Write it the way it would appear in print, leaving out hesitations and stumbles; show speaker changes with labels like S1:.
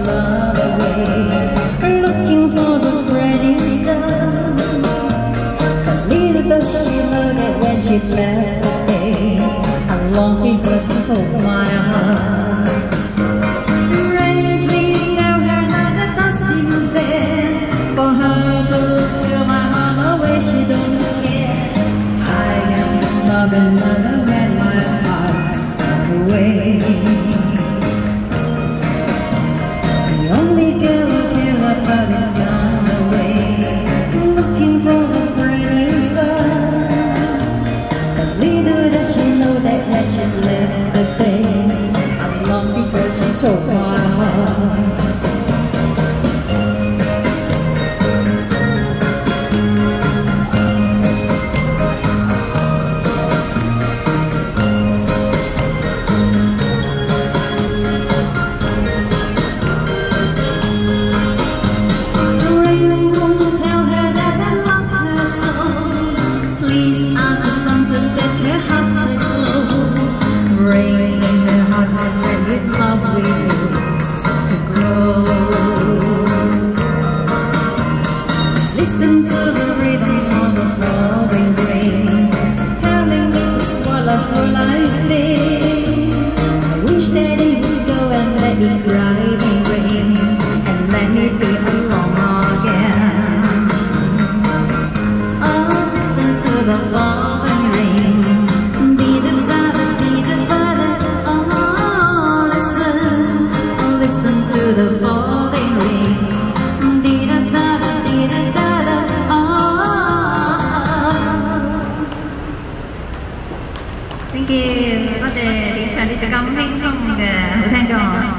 S1: love away, looking for the brightest star. But little does she know that when she left the day, a long fever took my heart. Rain, please tell her that I still there. For her to steal my heart away, she don't care. I am not another man, my heart got away. The only girl who cares about is gone away, looking for the brightest star. But little does she know that when she left the day, how long before she took my heart. Rain in her heart had with love with to grow. Listen to the rhythm of the falling rain, telling me to swallow for lightning. I wish that it would go and let me cry in rain, and let me be alone again. Oh, listen to the falling rain. Listen to the falling rain. Thank you. Có thể điểm sàn đi sẽ công輕鬆嘅好聽歌。